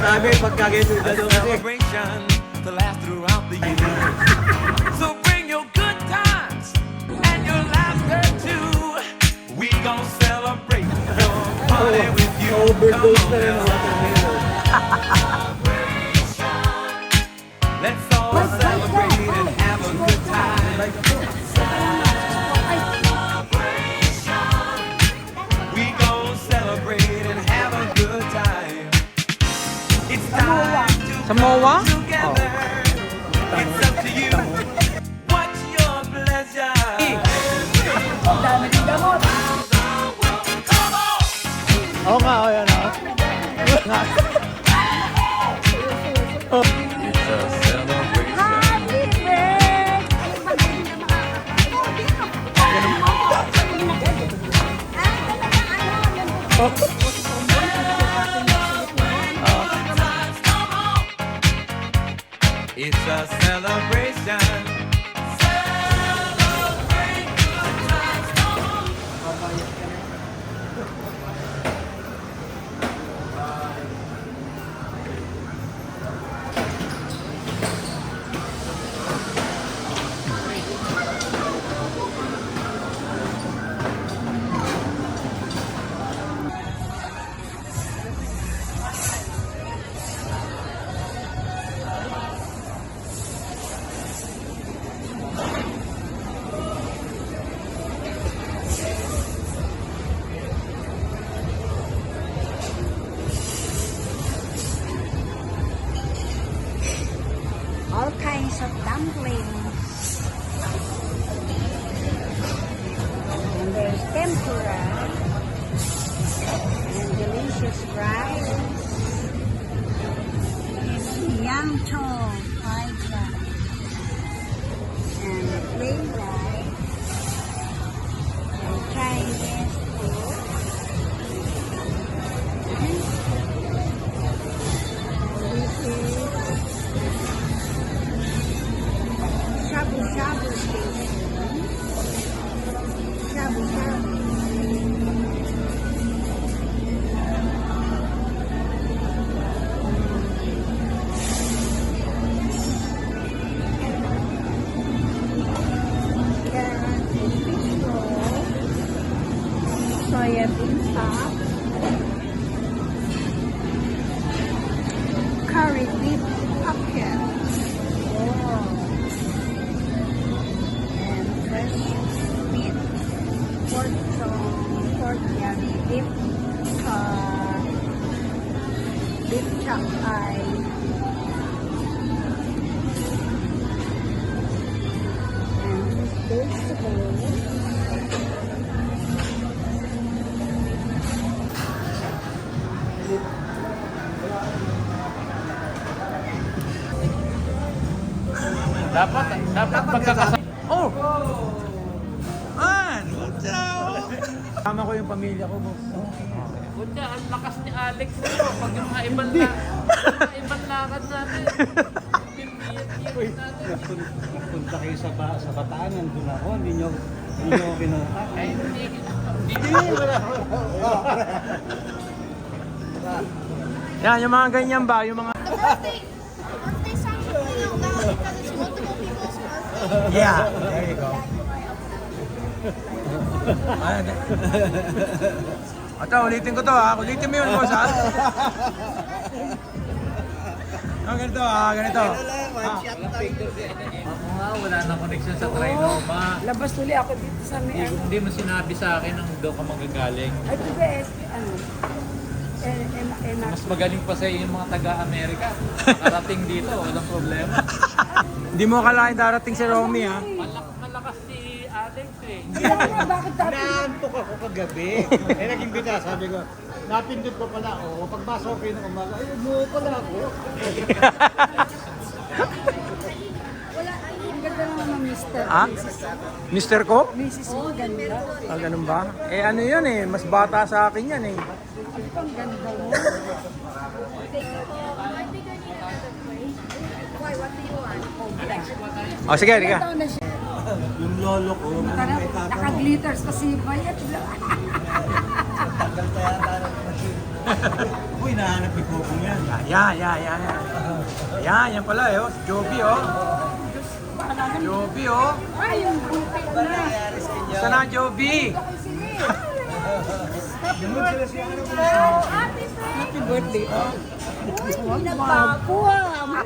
Sabi, pagkagito A celebration to last throughout the year. So bring your good times and your laughter too. We gon' celebrate your party with you. Overdose Come na rin on ang now. watermelon. Let's all celebrate and have a good time. We gon' celebrate and have a good time. It's time to Samoa? come together. It's up to you. What's your pleasure? Come on! Oo nga, o yan o. It's a celebration. It's a celebration. All kinds of dumplings. And there's tempura. And delicious rice. Yam chou, fried rice. And plain rice. And Chinese food. And this is shabu shabu station. Shabu shabu. Then fish roll, soya bean soup, curry beef pocket. Oh. And fresh meat, pork chop, pork belly, beef chop eye, and vegetables. Dapat magkakasama. Oh! Man! Tama ko yung pamilya ko, boss. Buti, ang lakas ni Alex nito. Pag yung mga ibang lakad natin. Piniyat natin. Punta kayo sa Bataan, nandun ako, hindi nyo ako kinuha. Ay, hindi. Yan, yung mga ganyan ba, yung mga... Birthday song, that is multiple people's birthday. Yeah, there you go. Ito, ulitin ko to ha. Ulitin mo yun, boss ha. Ganito ha, ganito. Ako nga, wala na connection sa Trinoma. Labas tuli ako dito sa may ano. Hindi mo sinabi sa akin nang doon ka magagaling. Ay, diba, ano? Mas magaling pa sa yung mga taga-Amerika. Nakarating dito, walang problema. Hindi mo akalain darating si Romy ha. Malakas si Alex eh. Bakit dati? Naantok ako kagabi. Eh, naging bita, sabi ko, napindot ko pala, pagbasa ko kayo ng umaga, ay, umuho pala ako. Wala, ang ganda naman ng Mr. Ha? Mister ko? Mrs. Mo, ganda. Ah, ganun ba? Eh ano yun eh, mas bata sa akin yan eh. Ano pang ganda mo? O sige, sige. Ilang taon na siya? Yung lolo ko, may tatanong. Naka-glitters kasi bayat. Tagal kaya tayo ng machine. Uy, nahanap ni Kokong yan. Yan. Yan pala eh. Oh. Si Joby oh. Joby oh. Ay, yung buntik na. Gusto na Joby. Happy birthday. Nagbago ah.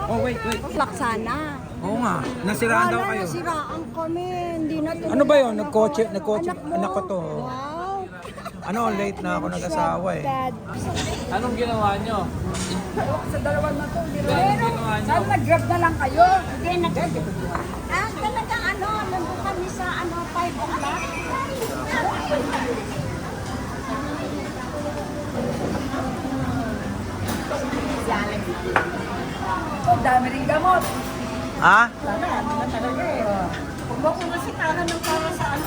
Oh, wait. Flak sana. Oo nga. Nasiraan daw kayo. Nasiraan kami. Hindi na Ano ba yun? Nagkotse. Anak ko to. Wow. Ano, late na ako nag-asawa eh. Dad. Anong ginawa nyo? Sa dalawa na to. Hindi Pero, ginawa nyo? Saan nag-grab na lang kayo? Hindi, talagang nandun kami sa 5 o'clock. Oh, dami rin gamot. Ha? Sana, ano na talaga eh. Kung mo kung nasitahan ng para sa ano,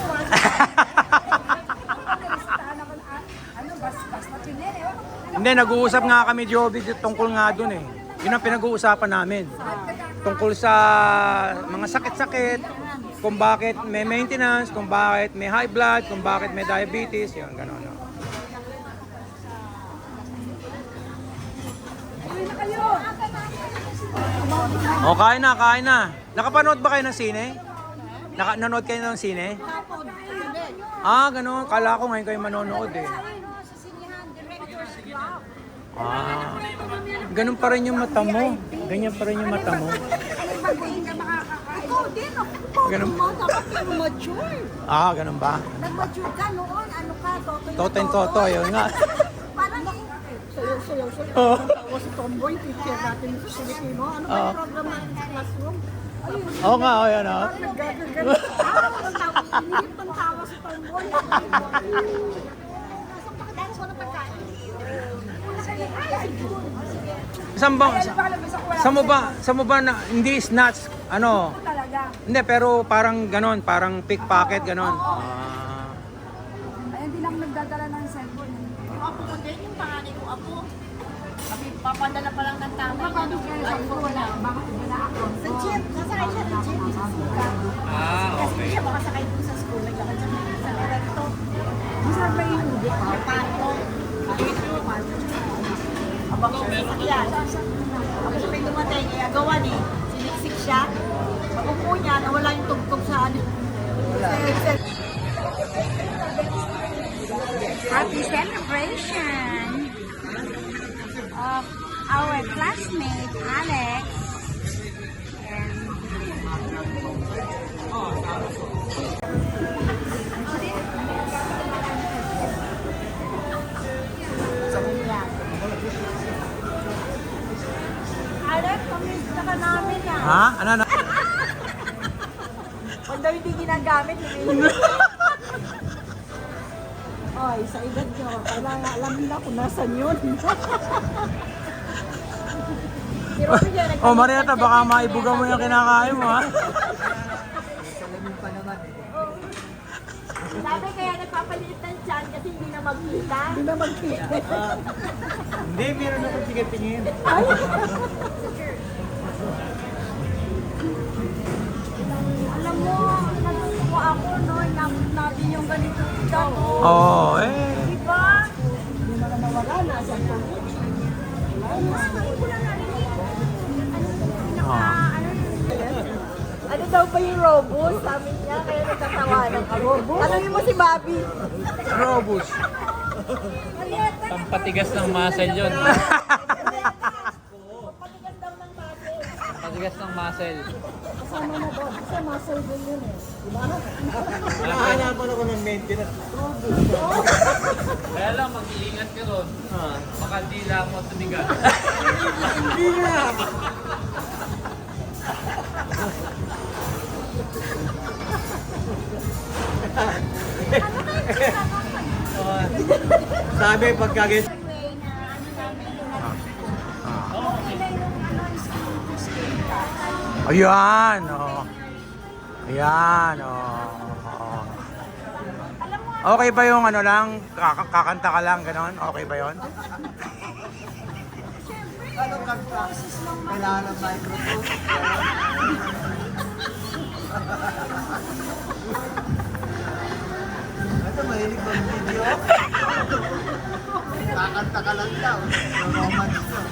nasitahan ako na, bas na tinin eh. Hindi, nag-uusap nga kami Joby tungkol nga dun eh. Yun ang pinag-uusapan namin. Tungkol sa mga sakit-sakit, kung bakit may maintenance, kung bakit may high blood, kung bakit may diabetes, yun, gano'n. No? O, kain na. Nakapanood ba kayo ng sine? Nanood kayo ng sine? Ah, gano'n. Kala ko ngayon kayo manonood eh. Ah, ganun pa rin yung mata mo. Ganyan pa rin yung mata mo. Ikaw din, Ganun. mo, dapat mature. Ah, ganun ba? Nag-mature ka noon, ano ka, Toto, yun nga. Parang Sayo. Oo. Ako si Tomboy, teacher natin sa Filipino. Ano ba yung program natin sa classroom? Ayun, Oo nga, o yan o. nag-gagal. Inihip ng tawa si Tomboy. dahil sa pagkain. Saan mo ba na, hindi snatch, ano? Talaga. Hindi, pero parang ganon, parang pickpocket ganon. Ah. Ay, hindi lang nagdadala ng cellphone. Yung apo ko din, yung panganay kong apo. Kami papadala pa lang ng tama. Bakit kayo sa ito wala? Bakit wala ako? Sa jeep, sasakay siya ng jeep sa school. Kasi hindi siya makasakay dun sa school. Nagkakad siya sa direkto. Masarap ba yung hindi pa? Pato. Abang siya sa sakyan. Ako siya may dumating, kaya gawan eh. Siniksik siya. Pag-upo niya, nawala yung tugtog sa ano. Happy celebration of our classmate Alex and Alex, pamilya ka namin ah. Ha? Ano? Pag daw hindi ginagamit, hindi. Oy, sa edad nyo, kailangan alam nila kung nasan yun. Pero yun, Oh, Marieta, baka maibuga mo yung kinakain mo, ha? sabi kaya nagpapaliit ng tiyan kasi hindi na magkita. Hindi na magkita. Hindi, meron ako tingin-tingin. Alam mo, natutuwa ako no, inabot natin yung ganito dito. Oo, eh. Diba? Hindi na nawala, nasa ito. Ngayon ko lang narinig. Oh. Ano daw ba yung robust? Sabi niya, kaya nagtatawanan ka. Tanungin mo si Bobby. Robust. Pampatigas ng muscle yun. Patigas daw ng muscle. Patigas ng muscle. Kasama na ba? Kasi muscle din yun eh. Diba? Nakahanapan ako ng maintenance. Kaya lang, mag-iingat ka ron. Baka di lang mo tumigas. Hindi na. Sabi pagkagit. Way na ano namin okay na yung ano, skin to skin touch. Ayan, oh. Ayan, oh. Okay ba yung ano lang, kakanta ka lang, ganon? Okay ba yun? Kailangan ng microphone. Ito, mahilig mag-video. kakanta ka lang daw. Romance daw.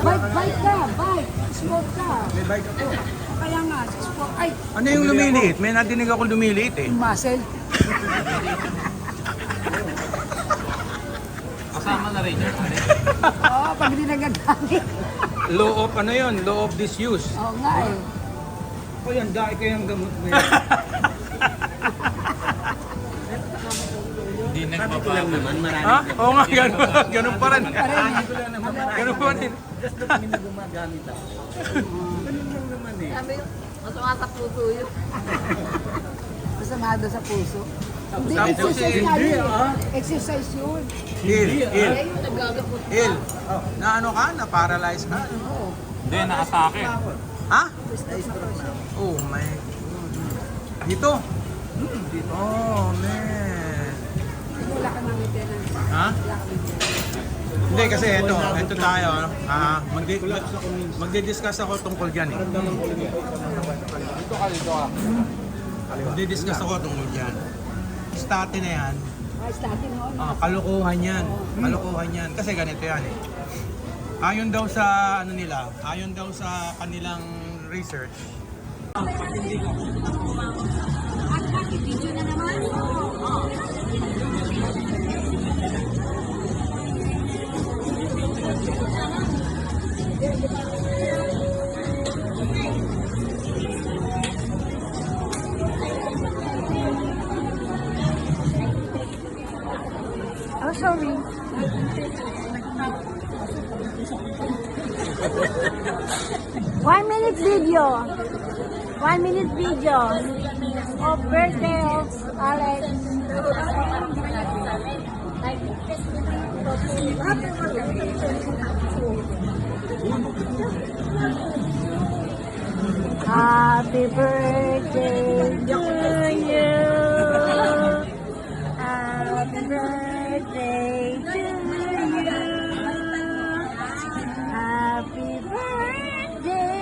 Bike ka, bike. Smoke ka. May bike ako. Kaya nga, smoke. Ay, Ano yung lumiliit? May nadinig ako lumiliit eh. muscle. Kasama na rin yun. Oo, pag di nagagamit. Law of ano yun? Law of disuse. Oo nga eh. O yan, dahil kayang gamot mo yan. Hindi Sabi ko lang naman, marami. Ha? Oo nga, ganun, ganun pa rin. Sabi ko lang naman, marami. Ganun pa rin. Just na kami na gumagamit ako. Ganun lang naman eh. Sabi ko, masama sa puso yun. Masama daw sa puso. Hindi, Sabi ko exercise si- tayo. Hindi, Exercise yun. Hil, hil, Yung nagagamot. hil. Na ano ka? Na paralyze ka? Hindi, nakatake. Ha? Oh my. Dito? Dito. Oh man. Wala ka nang maintenance. Ha? Hindi kasi ito tayo. Magdi-discuss ako tungkol dyan eh. Magdi-discuss ako tungkol dyan. State na yan. Ay, starting noon. Kalokohan yan. Kalokohan yan. Kasi ganito yan eh. Ayon daw sa ano nila, ayon daw sa kanilang research. Oh, sorry. 1 minute video. 1 minute video of birthday of Alex. Happy birthday to you. Happy birthday to you. Happy birthday.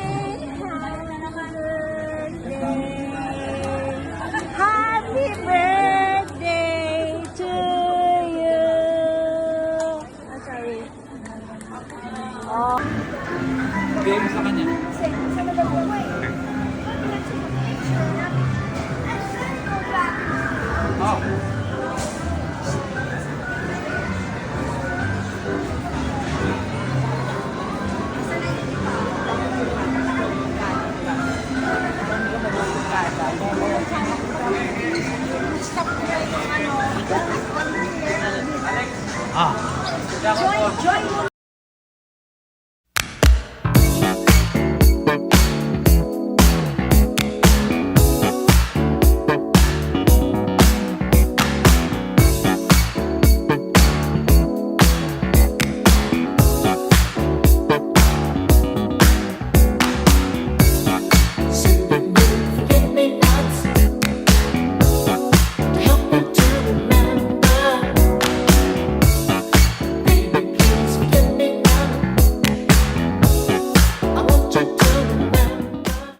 Happy birthday to you. I'm sorry. Oh. Game sa kanya. Join